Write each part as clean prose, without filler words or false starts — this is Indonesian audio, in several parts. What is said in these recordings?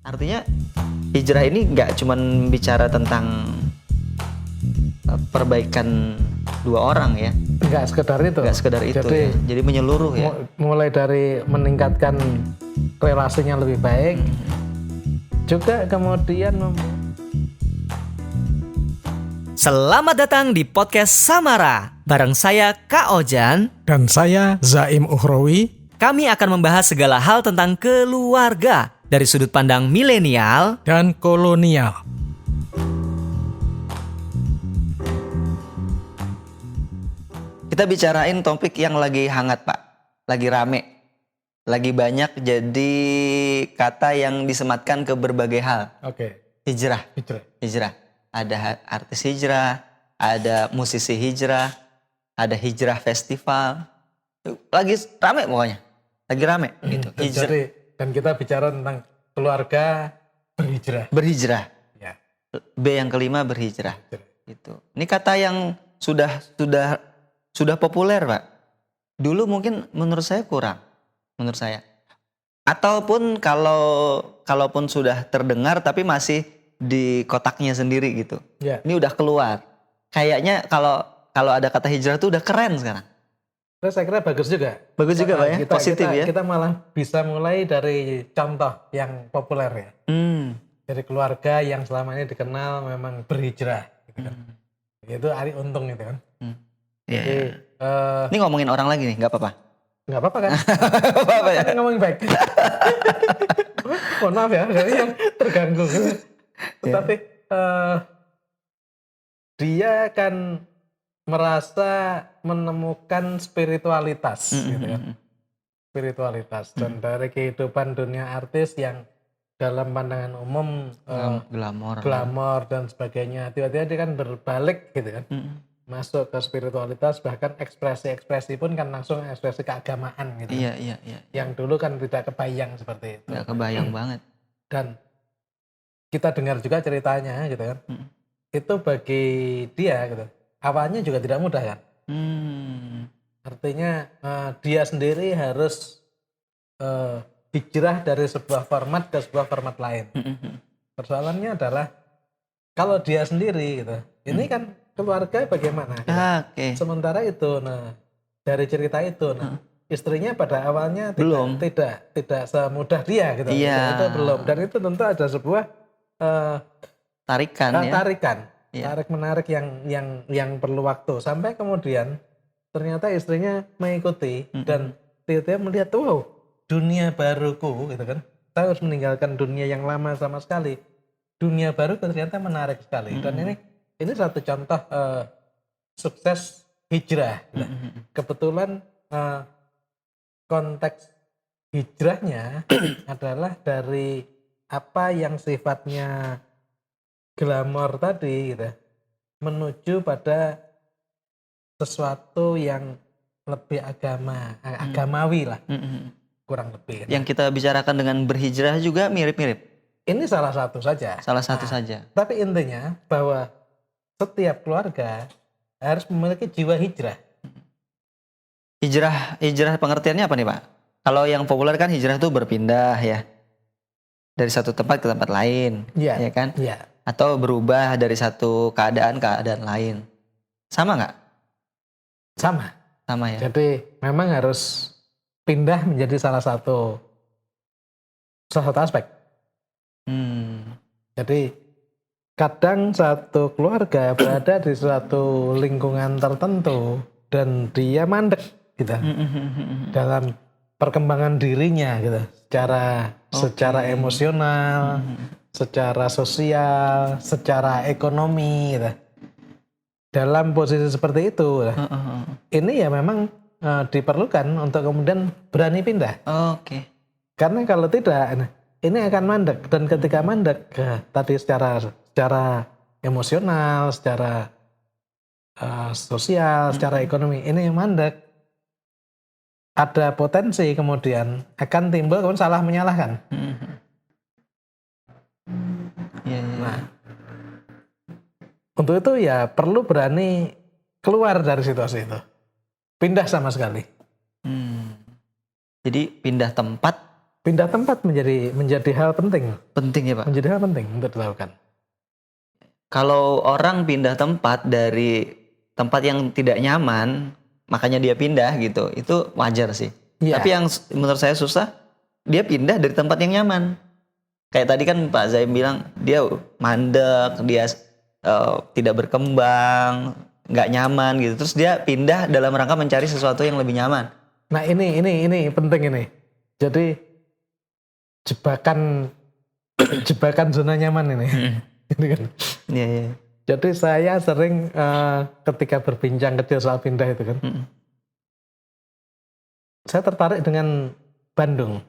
Artinya hijrah ini nggak cuman bicara tentang perbaikan dua orang ya. Nggak sekedar itu. Nggak sekedar itu Jadi, ya. Jadi menyeluruh ya. Mulai dari meningkatkan relasinya lebih baik, juga kemudian Selamat datang di podcast Samara. Bareng saya Kak Ojan. dan saya Zaim Ukhrawi. Kami akan membahas segala hal tentang keluarga dari sudut pandang milenial Dan kolonial. Kita bicarain topik yang lagi hangat, Pak. Lagi rame. Lagi banyak jadi kata yang disematkan ke berbagai hal. Oke. Hijrah. Hijrah. Ada artis hijrah, ada musisi hijrah, ada hijrah festival. Lagi rame pokoknya. Lagi rame gitu. Hijrah. Jadi, dan kita bicara tentang keluarga berhijrah. Berhijrah. Ya. B yang kelima berhijrah. Gitu. Ini kata yang sudah populer, Pak. Dulu mungkin menurut saya kurang. Menurut saya. Ataupun kalaupun sudah terdengar tapi masih di kotaknya sendiri gitu. Ya. Ini udah keluar. Kayaknya kalau ada kata hijrah tuh udah keren sekarang. Terus saya kira bagus juga. Bagus juga, Pak ya. Positif ya. Kita malah bisa mulai dari contoh yang populer ya. Dari keluarga yang selama ini dikenal memang berhijrah. Gitu kan. Itu Ari Untung itu kan. Iya. Jadi, Ini ngomongin orang lagi nih, nggak apa-apa. nggak apa-apa kan? Apa-apa ya? Kan ngomongin baik. Mohon maaf ya, jadi yang terganggu. Tetapi dia kan merasa menemukan spiritualitas, gitu kan? Spiritualitas dan dari kehidupan dunia artis yang dalam pandangan umum glamor dan sebagainya, tiba-tiba dia kan berbalik, gitu kan? Masuk ke spiritualitas, bahkan ekspresi pun kan langsung ekspresi keagamaan gitu. Iya. Yang dulu kan tidak kebayang seperti itu. Nggak kebayang banget. Dan kita dengar juga ceritanya gitu kan. Itu bagi dia gitu. Awalnya juga tidak mudah kan. Artinya dia sendiri harus hijrah dari sebuah format ke sebuah format lain. Persoalannya adalah kalau dia sendiri gitu. Ini kan keluarga bagaimana? Gitu. Oke. Sementara itu, dari cerita itu, istrinya pada awalnya tidak semudah dia gitu. Iya. Itu belum. Dan itu tentu ada sebuah Tarikan. tarik menarik yang perlu waktu. Sampai kemudian ternyata istrinya mengikuti dan dia melihat, wow, dunia baruku gitu kan. Saya harus meninggalkan dunia yang lama sama sekali. Dunia baru ternyata menarik sekali. Dan ini satu contoh sukses hijrah. Gitu. Kebetulan konteks hijrahnya adalah dari apa yang sifatnya glamor tadi gitu, menuju pada sesuatu yang lebih agamawi lah, kurang lebih. Yang kita bicarakan dengan berhijrah juga mirip-mirip. Ini salah satu saja. Saja. Tapi intinya bahwa setiap keluarga harus memiliki jiwa hijrah. Hijrah pengertiannya apa nih, Pak? Kalau yang populer kan hijrah tuh berpindah ya. Dari satu tempat ke tempat lain, ya kan? Iya. Atau berubah dari satu keadaan ke keadaan lain. Sama nggak? Sama ya. Jadi memang harus pindah menjadi salah satu aspek. Jadi kadang satu keluarga berada di suatu lingkungan tertentu dan dia mandek gitu dalam perkembangan dirinya gitu, secara emosional, secara sosial, secara ekonomi gitu. Dalam posisi seperti itu, ini ya memang diperlukan untuk kemudian berani pindah. Oke. Karena kalau tidak, ini akan mandek, dan ketika mandek tadi secara emosional, secara sosial, secara ekonomi, ini mandek, ada potensi kemudian akan timbul kemudian salah menyalahkan. Nah, untuk itu ya perlu berani keluar dari situasi itu, pindah sama sekali. Jadi pindah tempat pindah tempat menjadi hal penting. Penting ya Pak. Menjadi hal penting untuk dilakukan. Kalau orang pindah tempat dari tempat yang tidak nyaman, makanya dia pindah gitu, itu wajar sih. Iya. Tapi yang menurut saya susah, dia pindah dari tempat yang nyaman. Kayak tadi kan Pak Zaim bilang, dia mandek, dia tidak berkembang, nggak nyaman gitu. Terus dia pindah dalam rangka mencari sesuatu yang lebih nyaman. Nah ini penting ini. Jadi jebakan zona nyaman ini. Ini kan. Iya, iya. Jadi saya sering ketika berbincang kecil soal pindah itu kan, saya tertarik dengan Bandung.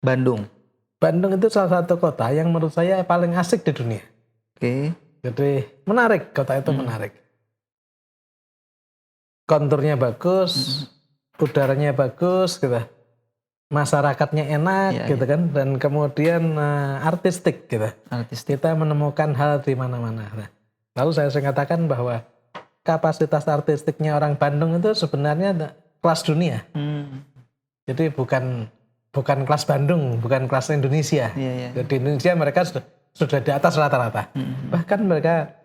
Bandung. Bandung itu salah satu kota yang menurut saya paling asik di dunia. Oke. Jadi menarik, kota itu menarik. Konturnya bagus, udaranya bagus, gitu. Masyarakatnya enak, Iya, gitu kan, dan kemudian artistik, gitu. Artistik. Kita menemukan hal di mana-mana. Nah, lalu saya sering katakan bahwa kapasitas artistiknya orang Bandung itu sebenarnya kelas dunia. Jadi bukan kelas Bandung, bukan kelas Indonesia. Iya, iya. Di Indonesia mereka sudah di atas rata-rata. Bahkan mereka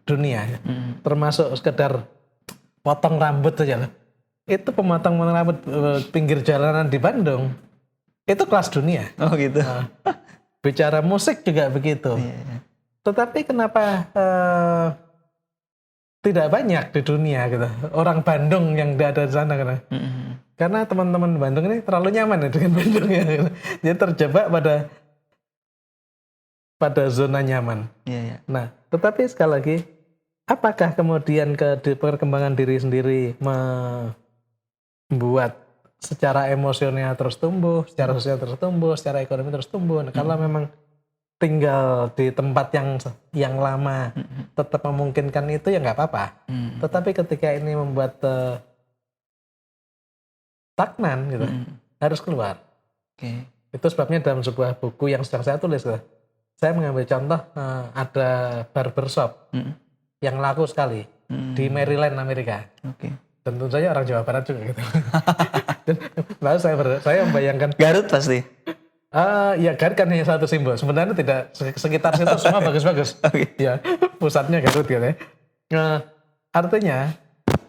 dunia, termasuk sekedar potong rambut saja. Itu pemotong rambut pinggir jalanan di Bandung, itu kelas dunia. Oh gitu. Nah, bicara musik juga begitu. Iya, iya. Tetapi kenapa tidak banyak di dunia gitu orang Bandung yang ada di sana kan? Karena teman-teman Bandung ini terlalu nyaman ya dengan Bandung ya. Gitu. Dia terjebak pada zona nyaman. Iya, iya. Nah, tetapi sekali lagi, apakah kemudian perkembangan diri sendiri membuat secara emosional terus tumbuh, secara sosial terus tumbuh, secara ekonomi terus tumbuh? Nah, kalau memang tinggal di tempat yang lama tetap memungkinkan itu ya nggak apa-apa. Tetapi ketika ini membuat stagnan gitu, harus keluar. Oke. Itu sebabnya dalam sebuah buku yang sedang saya tulis, saya mengambil contoh ada barbershop yang laku sekali di Maryland, Amerika. Oke. Tentu saja orang Jawa Barat juga gitu. Lalu saya membayangkan Garut pasti. ya Garut kan hanya satu simbol. Sebenarnya tidak, sekitar situ semua bagus-bagus. Ya, pusatnya Garut gitu ya. Artinya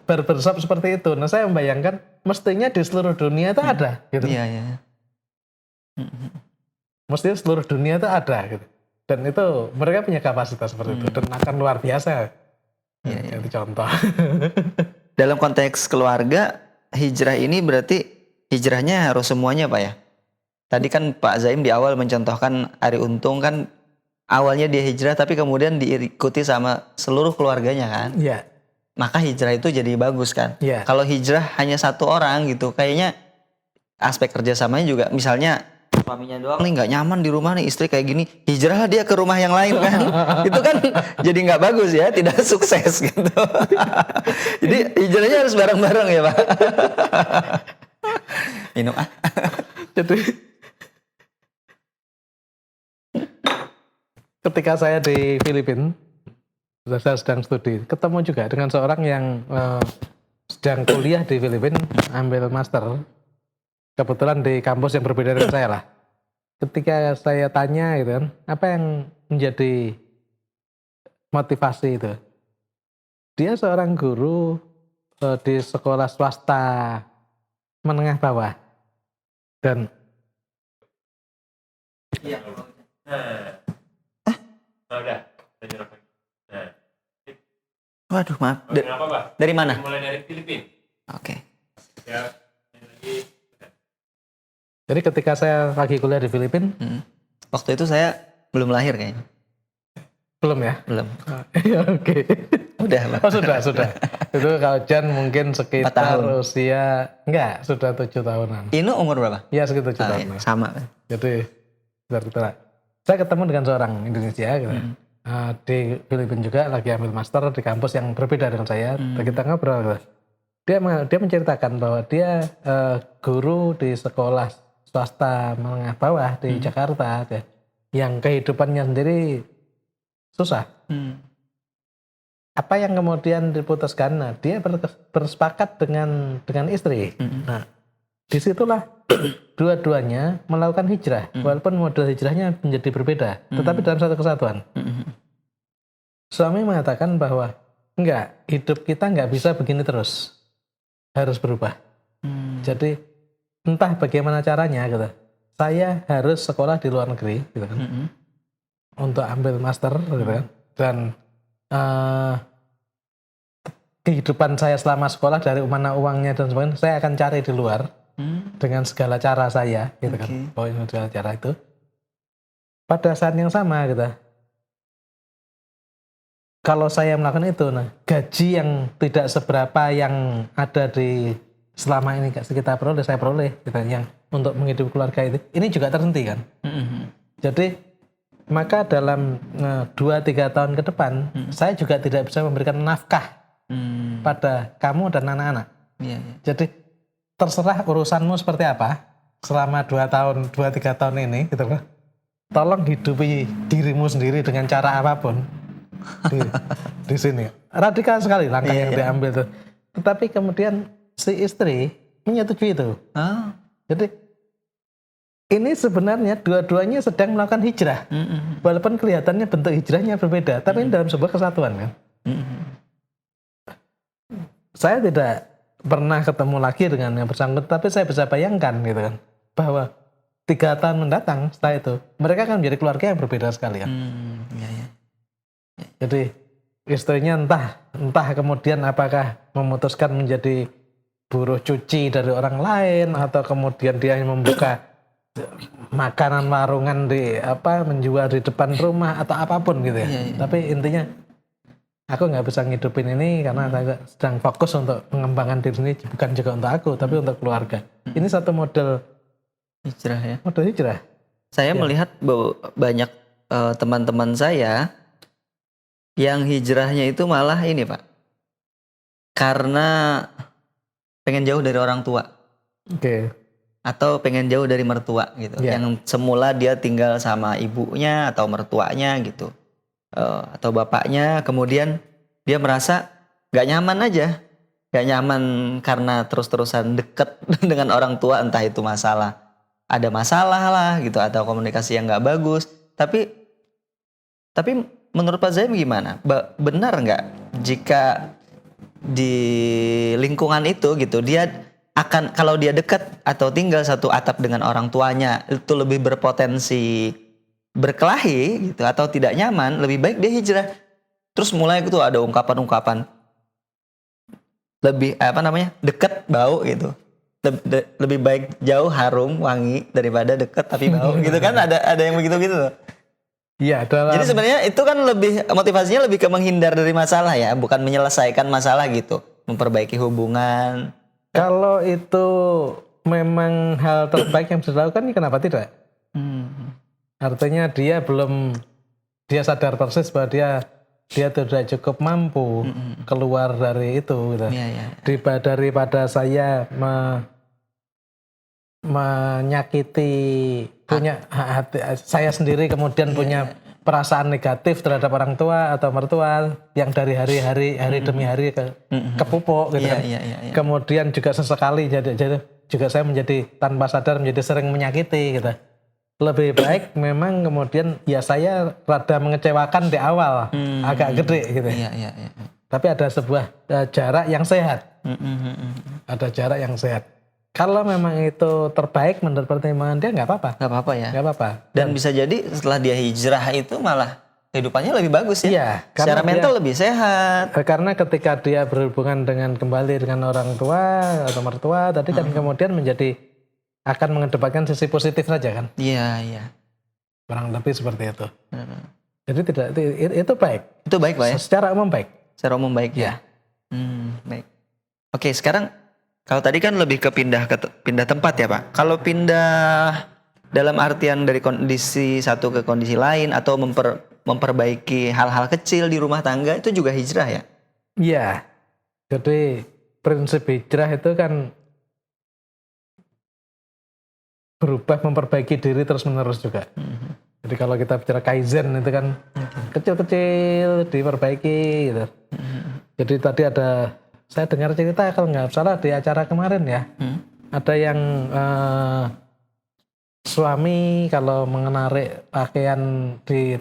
barbershop seperti itu. Nah, saya membayangkan mestinya di seluruh dunia itu ada gitu. Iya, iya. Mestinya seluruh dunia itu ada gitu. Dan itu mereka punya kapasitas seperti itu dan akan luar biasa. Iya, Itu contoh. Dalam konteks keluarga, hijrah ini berarti hijrahnya harus semuanya Pak ya? Tadi kan Pak Zaim di awal mencontohkan Ari Untung kan awalnya dia hijrah tapi kemudian diikuti sama seluruh keluarganya kan? Iya. Maka hijrah itu jadi bagus kan? Iya. Kalau hijrah hanya satu orang gitu, kayaknya aspek kerjasamanya juga misalnya suaminya doang nih nggak nyaman di rumah nih, istri kayak gini, hijrahlah dia ke rumah yang lain kan? Itu kan jadi nggak bagus ya, tidak sukses gitu. Jadi hijrahnya harus bareng-bareng ya Pak. Minum ah. Jadi ketika saya di Filipina, saya sedang studi, ketemu juga dengan seorang yang sedang kuliah di Filipina, ambil master, kebetulan di kampus yang berbeda dengan saya lah. Ketika saya tanya gitu kan, apa yang menjadi motivasi itu? Dia seorang guru di sekolah swasta menengah bawah. Dan Waduh maaf. Kenapa Pak? Dari mana? Mulai dari Filipina. Oke. Ya, ini lagi. jadi ketika saya lagi kuliah di Filipina, Waktu itu saya belum lahir kayaknya. belum ya? Belum. Oke. Udah Pak. Oh sudah. Itu kalau Jan mungkin 4 sekitar tahun. usia, enggak, sudah 7 tahunan. Inu umur berapa? Iya sekitar 7 Ah, tahunan. iya, sama. Jadi, sebentar. Saya ketemu dengan seorang Indonesia gitu. Di Filipina juga lagi ambil master di kampus yang berbeda dengan saya. Kita ngobrol gitu. Dia menceritakan bahwa dia guru di sekolah swasta menengah bawah di Jakarta gitu, yang kehidupannya sendiri susah. Apa yang kemudian diputuskan? Nah, dia bersepakat dengan istri. Nah, disitulah dua-duanya melakukan hijrah, walaupun model hijrahnya menjadi berbeda, tetapi dalam satu kesatuan. Suami mengatakan bahwa enggak, hidup kita enggak bisa begini terus, harus berubah. Jadi entah bagaimana caranya gitu. Saya harus sekolah di luar negeri gitu kan. Untuk ambil master gitu kan. Dan kehidupan saya selama sekolah dari mana uangnya dan sebagainya saya akan cari di luar dengan segala cara saya gitu kan. Pokoknya segala cara itu. Pada saat yang sama gitu. Kalau saya melakukan itu, nah gaji yang tidak seberapa yang ada di selama ini kita peroleh, saya peroleh gitu, yang untuk menghidupi keluarga itu, ini juga terhenti kan. Jadi maka dalam 2-3 tahun ke depan saya juga tidak bisa memberikan nafkah pada kamu dan anak-anak. Jadi terserah urusanmu seperti apa selama 2-3 tahun ini gitu kan. Tolong hidupi dirimu sendiri dengan cara apapun. Di sini radikal sekali langkah yang diambil itu. Tetapi kemudian si istri menyetujui itu. Jadi ini sebenarnya dua-duanya sedang melakukan hijrah, walaupun kelihatannya bentuk hijrahnya berbeda, tapi ini dalam sebuah kesatuan kan. Saya tidak pernah ketemu lagi dengan yang bersangkutan, tapi saya bisa bayangkan gitu kan, bahwa 3 tahun mendatang setelah itu mereka akan menjadi keluarga yang berbeda sekali kan. Jadi istrinya entah kemudian apakah memutuskan menjadi buruh cuci dari orang lain, atau kemudian dia membuka makanan warungan menjual di depan rumah atau apapun gitu ya. Tapi intinya aku nggak bisa ngidupin ini karena saya sedang fokus untuk mengembangkan diri sendiri, bukan juga untuk aku tapi untuk keluarga. Ini satu model Hijrah ya. Model hijrah. Saya melihat bahwa banyak teman-teman saya yang hijrahnya itu malah ini Pak, karena pengen jauh dari orang tua. Oke. Atau pengen jauh dari mertua gitu. Yang semula dia tinggal sama ibunya atau mertuanya gitu. Atau bapaknya, kemudian dia merasa gak nyaman aja. Gak nyaman karena terus-terusan deket dengan orang tua, entah itu ada masalah lah gitu, atau komunikasi yang gak bagus. Tapi menurut Pak Zaim gimana? Benar nggak jika di lingkungan itu gitu dia akan, kalau dia dekat atau tinggal satu atap dengan orang tuanya itu lebih berpotensi berkelahi gitu atau tidak nyaman, lebih baik dia hijrah. Terus mulai itu ada ungkapan-ungkapan lebih dekat bau gitu. Lebih baik jauh harum wangi daripada dekat tapi bau gitu kan, ada yang begitu-gitu loh. Iya, Jadi sebenarnya itu kan motivasinya lebih ke menghindar dari masalah ya, bukan menyelesaikan masalah gitu, memperbaiki hubungan. Kalau itu memang hal terbaik yang bisa dilakukan, kenapa tidak? Artinya dia sadar persis bahwa dia tidak cukup mampu keluar dari itu gitu. Daripada saya menyakiti punya hati saya sendiri, kemudian punya perasaan negatif terhadap orang tua atau mertua yang dari hari demi hari kepupuk gitu kan. Kemudian juga sesekali jadi juga saya menjadi tanpa sadar menjadi sering menyakiti gitu. Lebih baik memang kemudian ya saya rada mengecewakan di awal, agak gede gitu. Tapi ada sebuah jarak yang sehat. Ada jarak yang sehat. Kalau memang itu terbaik menurut pertimbangan dia, nggak apa-apa. Nggak apa-apa ya. Nggak apa-apa. Dan bisa jadi setelah dia hijrah itu malah kehidupannya lebih bagus ya. Iya. Secara mental lebih sehat. Karena ketika dia berhubungan kembali dengan orang tua atau mertua, tadi kan kemudian akan mengedepankan sisi positif saja kan. Iya. Kurang lebih seperti itu. Jadi itu baik. Itu baik Pak ya? Secara umum baik. Secara umum baik ya. Baik. Oke, sekarang kalau tadi kan lebih ke pindah tempat ya Pak. Kalau pindah dalam artian dari kondisi satu ke kondisi lain atau memperbaiki hal-hal kecil di rumah tangga, itu juga hijrah ya? Iya. Jadi prinsip hijrah itu kan berubah, memperbaiki diri terus-menerus juga. Jadi kalau kita bicara kaizen itu kan kecil-kecil diperbaiki gitu. Jadi tadi saya dengar cerita kalau nggak salah di acara kemarin ya, Ada yang suami kalau menarik pakaian di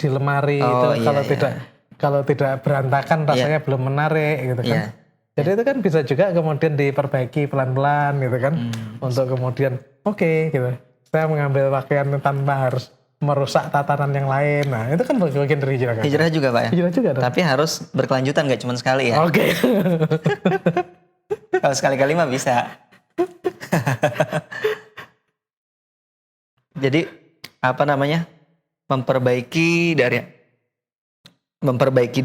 lemari itu iya, kalau iya. kalau tidak berantakan rasanya belum menarik gitu kan. Iya. Jadi itu kan bisa juga kemudian diperbaiki pelan-pelan gitu kan. Untuk kemudian oke, gitu. Saya mengambil pakaian tanpa harus merusak tatanan yang lain. Nah, itu kan bagian dari hijrah kan. Hijrah juga Pak ya? Hijrah juga dong. Tapi harus berkelanjutan, nggak cuma sekali ya. Oke. Kalau sekali-kali mah bisa. Jadi apa namanya, memperbaiki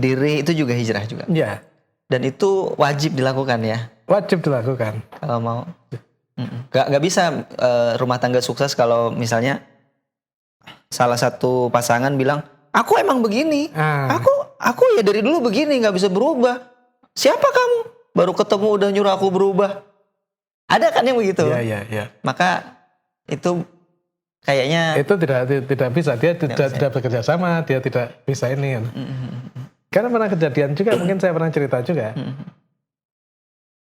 diri itu juga hijrah juga. Ya, Dan itu wajib dilakukan ya wajib dilakukan. kalau mau. Gak bisa rumah tangga sukses kalau misalnya salah satu pasangan bilang, aku emang begini, aku ya dari dulu begini, nggak bisa berubah. Siapa kamu? Baru ketemu udah nyuruh aku berubah. Ada kan yang begitu? Iya. Maka itu kayaknya Itu tidak bisa, dia tidak bekerja sama, dia tidak bisa ini. Karena pernah kejadian juga, mungkin saya pernah cerita juga.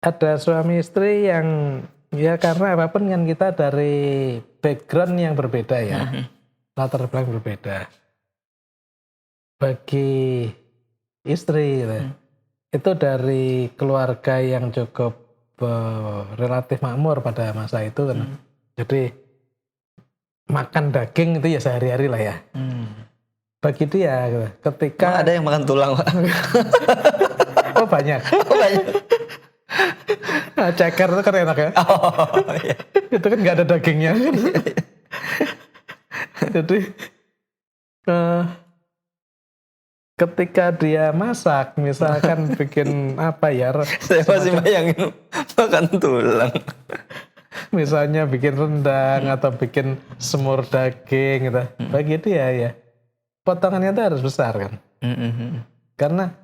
Ada suami istri yang ya karena apapun kan kita dari background yang berbeda ya, latar belakang berbeda. Bagi istri gitu, itu dari keluarga yang cukup relatif makmur pada masa itu kan. Jadi makan daging itu ya sehari-hari lah ya. Bagi dia gitu. Ketika ada yang makan tulang Pak. oh banyak. Banyak. Nah, ceker itu kan enak ya. Oh, iya. Itu kan nggak ada dagingnya. Jadi ketika dia masak, misalkan bikin apa ya? Saya masih bayangin makan tulang. Misalnya bikin rendang atau bikin semur daging gitu. Bagi dia ya, potongannya itu harus besar kan. Karena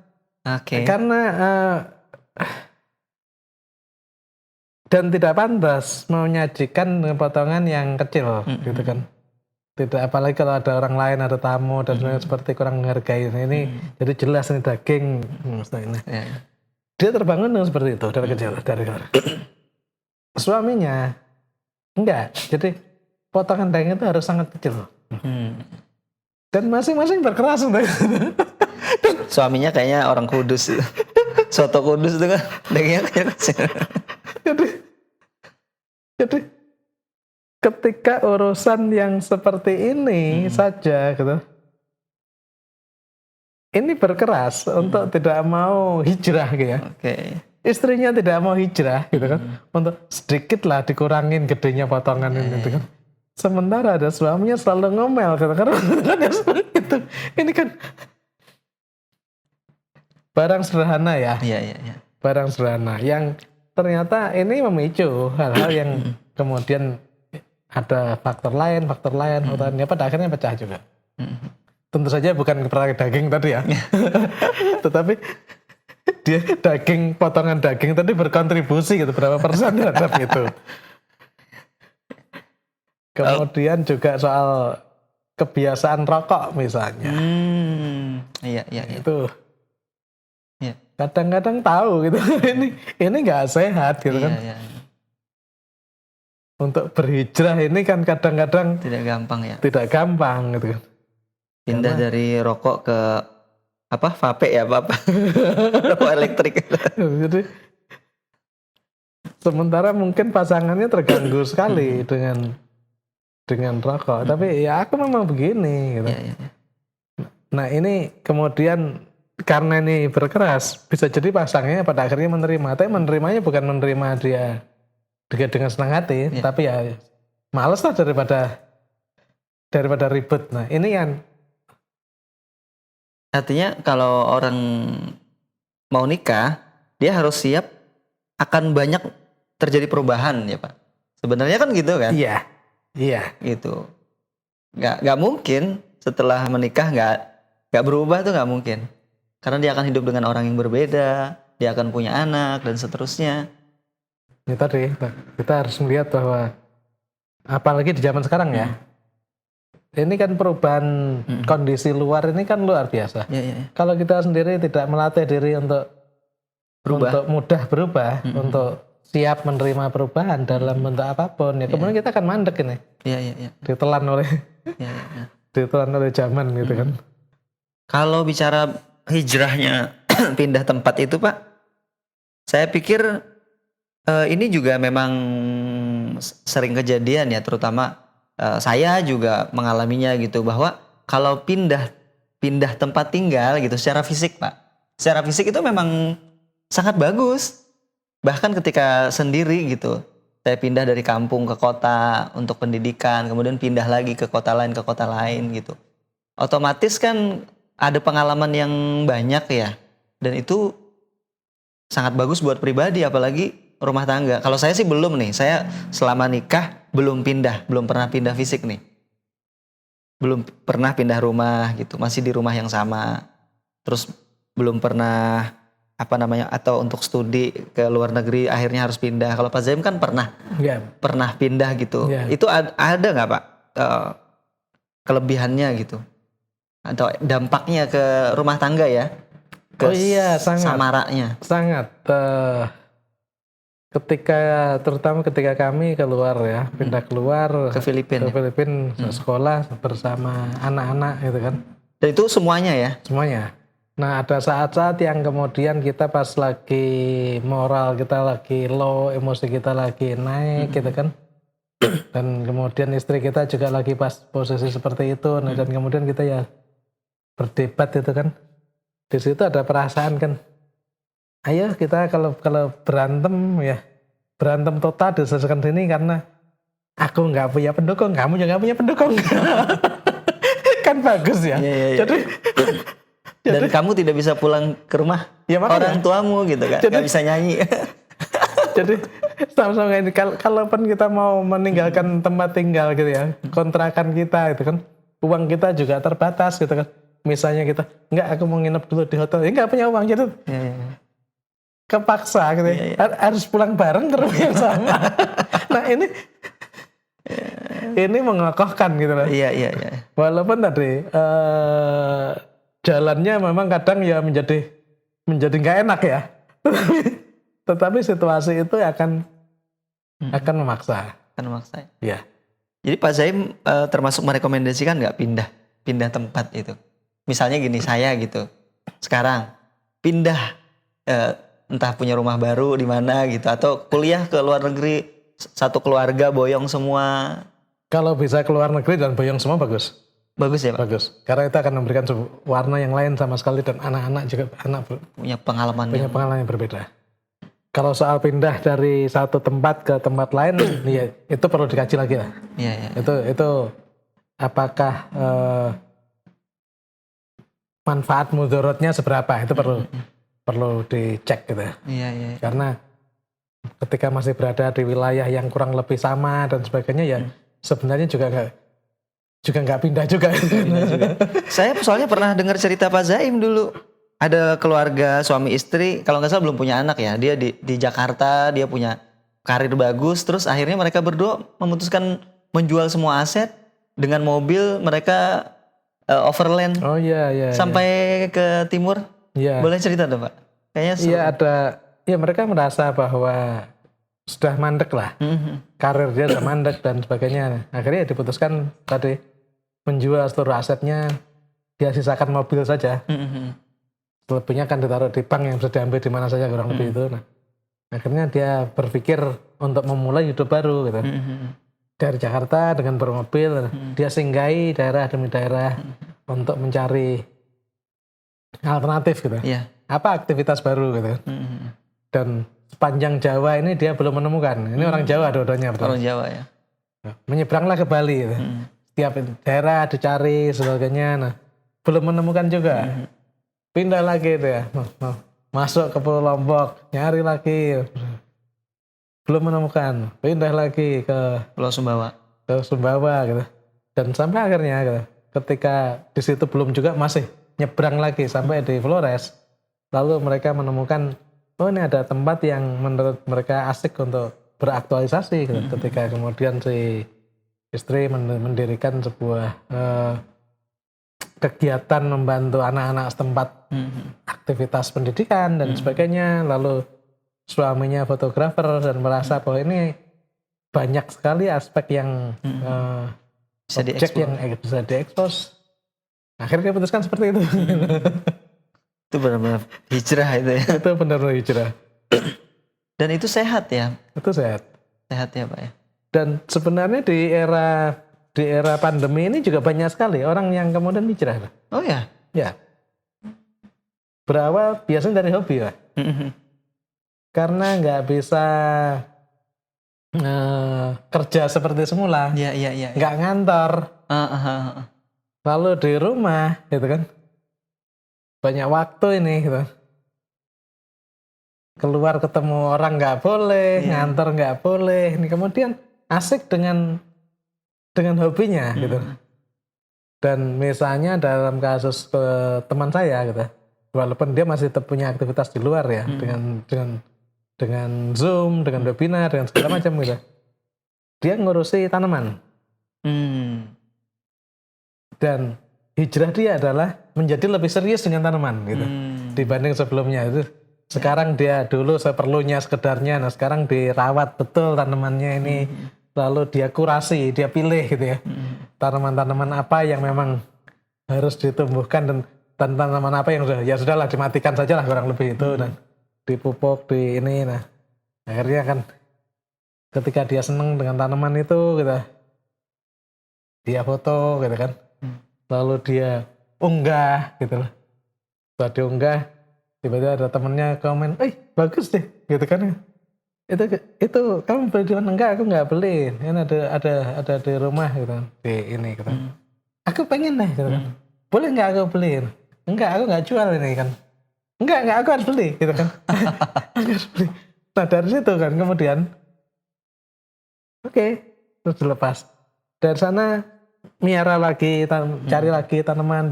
dan tidak pantas menyajikan potongan yang kecil gitu kan. Tidak, apalagi kalau ada orang lain, ada tamu dan seperti kurang menghargai ini. Jadi jelas ini daging. Dia terbangun dengan seperti itu dari kecil, dari suaminya enggak. Jadi potongan daging itu harus sangat kecil. Dan masing-masing berkeras. Suaminya kayaknya orang Kudus. Soto Kudus itu kan dagingnya kecil. Jadi ketika urusan yang seperti ini saja gitu, ini berkeras untuk tidak mau hijrah gitu ya. Istrinya tidak mau hijrah gitu kan, untuk sedikit lah dikurangin gedenya potongan ini gitu kan. Sementara ada suaminya selalu ngomel gitu, karena itu ini kan barang sederhana ya. Iya. Barang sederhana yang ternyata ini memicu hal-hal yang kemudian ada faktor lain, faktornya pada akhirnya pecah juga. Tentu saja bukan perkara daging tadi ya, tetapi dia potongan daging tadi berkontribusi gitu berapa persen terhadap itu. Kemudian juga soal kebiasaan rokok misalnya. Iya. Itu kadang-kadang tahu gitu ini nggak sehat gitu kan. Iya. Untuk berhijrah ini kan kadang-kadang Tidak gampang ya. tidak gampang gitu kan. Pindah dari rokok ke vape ya Bapak. Rokok elektrik. Jadi sementara mungkin pasangannya terganggu sekali dengan rokok. Tapi ya aku memang begini gitu. Iya. Nah ini kemudian karena ini berkeras, bisa jadi pasangannya pada akhirnya menerima. Tapi menerimanya bukan menerima dia dengan senang hati, tapi ya males lah daripada ribet. Nah ini kan artinya kalau orang mau nikah, dia harus siap akan banyak terjadi perubahan ya Pak. Sebenarnya kan gitu kan? Iya. Gitu. Nggak mungkin setelah menikah nggak berubah tuh nggak mungkin. Karena dia akan hidup dengan orang yang berbeda, dia akan punya anak dan seterusnya. Ini tadi kita harus melihat bahwa apalagi di zaman sekarang ya, ini kan perubahan kondisi luar ini kan luar biasa. Iya. Kalau kita sendiri tidak melatih diri untuk mudah berubah, untuk siap menerima perubahan dalam bentuk apapun, ya kemudian kita akan mandek ini, Iya. ditelan oleh Iya. ditelan oleh zaman gitu kan. Kalau bicara hijrahnya pindah tempat itu Pak, saya pikir ini juga memang sering kejadian ya, terutama saya juga mengalaminya gitu, bahwa kalau pindah tempat tinggal gitu secara fisik Pak, secara fisik itu memang sangat bagus. Bahkan ketika sendiri gitu, saya pindah dari kampung ke kota untuk pendidikan, kemudian pindah lagi ke kota lain gitu. Otomatis kan ada pengalaman yang banyak ya, dan itu sangat bagus buat pribadi, apalagi rumah tangga. Kalau saya sih belum nih, saya selama nikah belum pernah pindah fisik nih. Belum pernah pindah rumah gitu, masih di rumah yang sama. Terus belum pernah atau untuk studi ke luar negeri akhirnya harus pindah. Kalau Pak Zaim kan pernah pindah gitu. Iya. Itu ada nggak Pak kelebihannya gitu? Atau dampaknya ke rumah tangga ya? Oh iya, sangat. Samaranya. Sangat. Terutama ketika kami keluar ya, pindah keluar Ke Filipina. Sekolah bersama anak-anak gitu kan. Dan itu semuanya ya? Semuanya. Nah, ada saat-saat yang kemudian kita pas lagi moral kita lagi low, emosi kita lagi naik gitu kan. Dan kemudian istri kita juga lagi pas posisi seperti itu. Nah, dan kemudian kita ya berdebat itu kan. Di situ ada perasaan kan. Ayo kita kalau berantem ya berantem total diselesaikan sini karena aku nggak punya pendukung, kamu juga nggak punya pendukung. Kan bagus ya. Iya. Dan kamu tidak bisa pulang ke rumah ya, orang tuamu gitu kan, nggak bisa nyanyi. Jadi sama-sama ini kalaupun kita mau meninggalkan tempat tinggal gitu ya, kontrakan kita itu kan, uang kita juga terbatas gitu kan. Misalnya kita nggak, aku mau nginep dulu di hotel, ya nggak punya uang gitu. Iya. Kepaksa gitu ya. Harus pulang bareng ke rumah yang sama. Nah ini mengokohkan gitu loh. Iya. Walaupun tadi jalannya memang kadang ya menjadi nggak enak ya. Tetapi situasi itu akan memaksa. Kan maksa. Ya. Jadi Pak Zaim termasuk merekomendasikan nggak pindah tempat itu? Misalnya gini, saya gitu, sekarang pindah entah punya rumah baru di mana gitu, atau kuliah ke luar negeri, satu keluarga boyong semua. Kalau bisa keluar negeri dan boyong semua bagus. Bagus ya Pak? Bagus. Karena itu akan memberikan warna yang lain sama sekali, dan anak-anak juga Punya pengalaman yang berbeda. Kalau soal pindah dari satu tempat ke tempat lain, ya itu perlu dikaji lagi lah. Iya. Itu apakah manfaat mudaratnya seberapa? Itu perlu dicek gitu. Iya. Karena ketika masih berada di wilayah yang kurang lebih sama dan sebagainya, ya sebenarnya juga nggak pindah juga. Saya soalnya pernah dengar cerita Pak Zaim dulu. Ada keluarga suami istri, kalau nggak salah belum punya anak ya. Dia di Jakarta, dia punya karir bagus. Terus akhirnya mereka berdua memutuskan menjual semua aset. Dengan mobil mereka overland. Oh iya. Sampai ke timur. Iya. Boleh cerita tuh Pak? Kayaknya Iya ada. Ya mereka merasa bahwa sudah mandek lah. Karir dia sudah mandek dan sebagainya. Akhirnya diputuskan tadi menjual seluruh asetnya, dia sisakan mobil saja. Selebihnya kan ditaruh di bank yang bisa diambil di mana saja kurang lebih itu. Nah, akhirnya dia berpikir untuk memulai hidup baru gitu. Dari Jakarta dengan bermobil, dia singgahi daerah demi daerah untuk mencari alternatif gitu. Iya. Apa aktivitas baru gitu. Dan sepanjang Jawa ini dia belum menemukan. Ini orang Jawa dua-duanya. Orang Jawa ya. Menyeberanglah ke Bali gitu. Setiap daerah dicari sebagainya. Nah, belum menemukan juga. Pindah lagi itu ya. Masuk ke Pulau Lombok, nyari lagi. Belum menemukan. Pindah lagi ke Pulau Sumbawa. Ke Sumbawa gitu. Dan sampai akhirnya gitu, ketika di situ belum juga, masih nyebrang lagi sampai di Flores. Lalu mereka menemukan, oh ini ada tempat yang menurut mereka asik untuk beraktualisasi gitu. Ketika kemudian si istri mendirikan sebuah kegiatan membantu anak-anak setempat, aktivitas pendidikan dan sebagainya. Lalu suaminya fotografer dan merasa bahwa ini banyak sekali aspek yang Bisa objek dieksplor. yang bisa diekspos. Akhirnya dia putuskan seperti itu. Itu benar-benar hijrah itu ya. Itu benar-benar hijrah. Dan itu sehat ya. Itu sehat. Sehat ya Pak ya. Dan sebenarnya di era pandemi ini juga banyak sekali orang yang kemudian hijrah. Oh ya. Ya. Berawal biasanya dari hobi lah. Karena nggak bisa kerja seperti semula, Iya. nggak ngantor, lalu di rumah, gitu kan, banyak waktu ini, gitu. Keluar ketemu orang nggak boleh, ngantor nggak boleh, ini kemudian asik dengan hobinya, gitu. Dan misalnya dalam kasus teman saya, gitu, walaupun dia masih tetap punya aktivitas di luar ya, dengan Zoom, dengan webinar, dengan segala macam gitu. Dia ngurusi tanaman. Dan hijrah dia adalah menjadi lebih serius dengan tanaman gitu. Dibanding sebelumnya itu. Sekarang dia dulu seperlunya sekedarnya, nah sekarang dirawat betul tanamannya ini. Lalu dia kurasi, dia pilih gitu ya. Tanaman-tanaman apa yang memang harus ditumbuhkan dan tanaman apa yang ya sudahlah dimatikan saja lah kurang lebih itu dan dipupuk di ini. Nah akhirnya kan ketika dia seneng dengan tanaman itu gitu, dia foto gitu kan, lalu dia unggah gitu loh. Setelah diunggah tiba-tiba ada temennya komen, bagus deh gitu kan, itu kamu beli di mana? Enggak, aku nggak beli, ini ada di rumah gitu kan, di ini gitu. Aku pengen deh gitu kan, boleh nggak aku beliin? Enggak, aku nggak jual ini kan. Enggak, aku harus beli gitu kan. Aku harus beli. Nah dari situ kan kemudian oke, terus dilepas. Dari sana miara lagi, cari lagi tanaman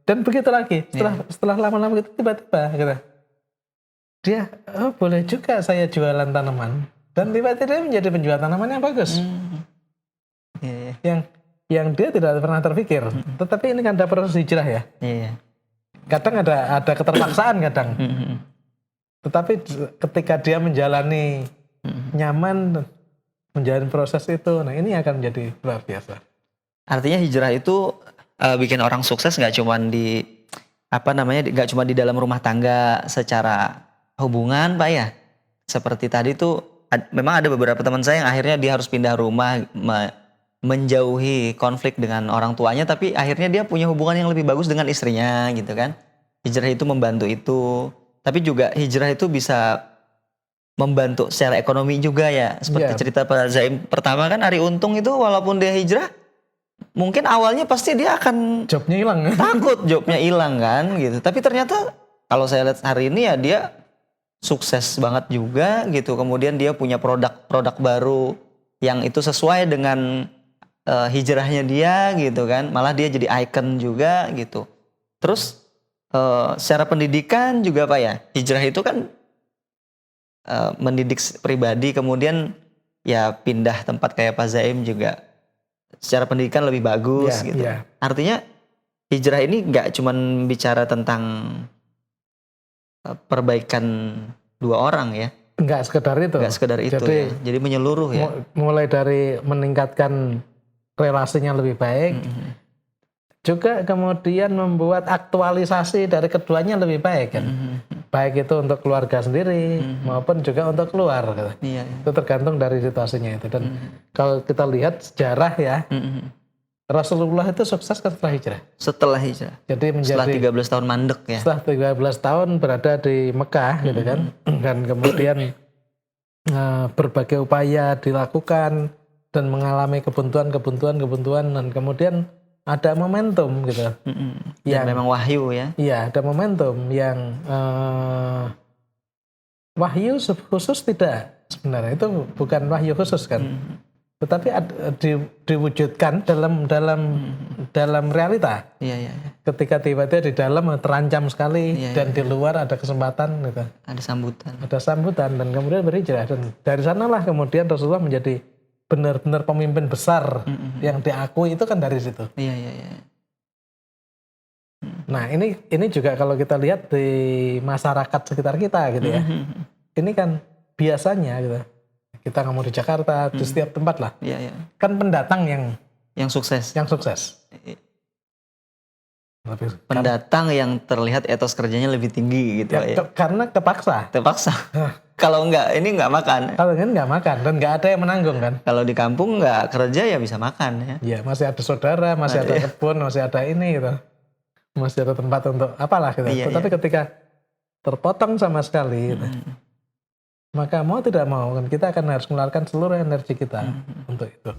dan begitu lagi. Setelah lama-lama gitu tiba-tiba gitu. Dia, boleh juga saya jualan tanaman. Dan tiba-tiba dia menjadi penjual tanaman yang bagus. Yang dia tidak pernah terpikir. Tetapi ini kan ada proses hijrah ya. Kadang ada keterpaksaan kadang. Tetapi ketika dia menjalani nyaman, menjalani proses itu, nah ini akan menjadi luar biasa. Artinya hijrah itu bikin orang sukses nggak cuma di nggak cuma di dalam rumah tangga secara hubungan Pak ya. Seperti tadi tuh memang ada beberapa teman saya yang akhirnya dia harus pindah rumah, menjauhi konflik dengan orang tuanya, tapi akhirnya dia punya hubungan yang lebih bagus dengan istrinya gitu kan. Hijrah itu membantu itu, tapi juga hijrah itu bisa membantu secara ekonomi juga ya. Seperti cerita Pak Zaim pertama kan, Ari Untung itu walaupun dia hijrah, mungkin awalnya pasti dia akan jobnya hilang, takut jobnya hilang kan gitu. Tapi ternyata kalau saya lihat hari ini ya dia sukses banget juga gitu. Kemudian dia punya produk baru yang itu sesuai dengan hijrahnya dia gitu kan, malah dia jadi icon juga gitu. Terus secara pendidikan juga Pak ya, hijrah itu kan mendidik pribadi, kemudian ya pindah tempat kayak Pak Zaim juga secara pendidikan lebih bagus gitu. Artinya hijrah ini nggak cuman bicara tentang perbaikan dua orang ya. Nggak sekedar itu. Jadi menyeluruh ya. Mulai dari meningkatkan relasinya lebih baik, juga kemudian membuat aktualisasi dari keduanya lebih baik kan. Baik itu untuk keluarga sendiri maupun juga untuk keluar gitu. Itu tergantung dari situasinya itu. Dan kalau kita lihat sejarah ya, Rasulullah itu sukses setelah hijrah. Jadi setelah 13 tahun mandek ya. Setelah 13 tahun berada di Mekah gitu kan. Dan kemudian berbagai upaya dilakukan dan mengalami kebuntuan dan kemudian ada momentum gitu. Yang memang wahyu ya. Iya, ada momentum yang wahyu khusus tidak sebenarnya, itu bukan wahyu khusus kan. Tetapi diwujudkan dalam realita. Ketika tiba-tiba di dalam terancam sekali dan di luar ada kesempatan gitu. Ada sambutan dan kemudian berhijrah, dan dari sanalah kemudian Rasulullah menjadi benar-benar pemimpin besar yang diakui, itu kan dari situ. Nah ini juga kalau kita lihat di masyarakat sekitar kita gitu ya, ini kan biasanya gitu. Kita ngomong di Jakarta, di setiap tempat lah. Iya, iya. Kan pendatang yang Yang sukses. Tapi, Pendatang yang terlihat etos kerjanya lebih tinggi gitu ya. karena kepaksa. Terpaksa. Kalau enggak, ini enggak makan. Kalau kan nggak makan dan nggak ada yang menanggung kan. Kalau di kampung enggak kerja ya bisa makan ya. Ya masih ada saudara, masih ada kebun, masih ada ini gitu. Masih ada tempat untuk apalah gitu. Iya, Tetapi ketika terpotong sama sekali gitu, maka mau tidak mau kan kita akan harus mengeluarkan seluruh energi kita untuk itu.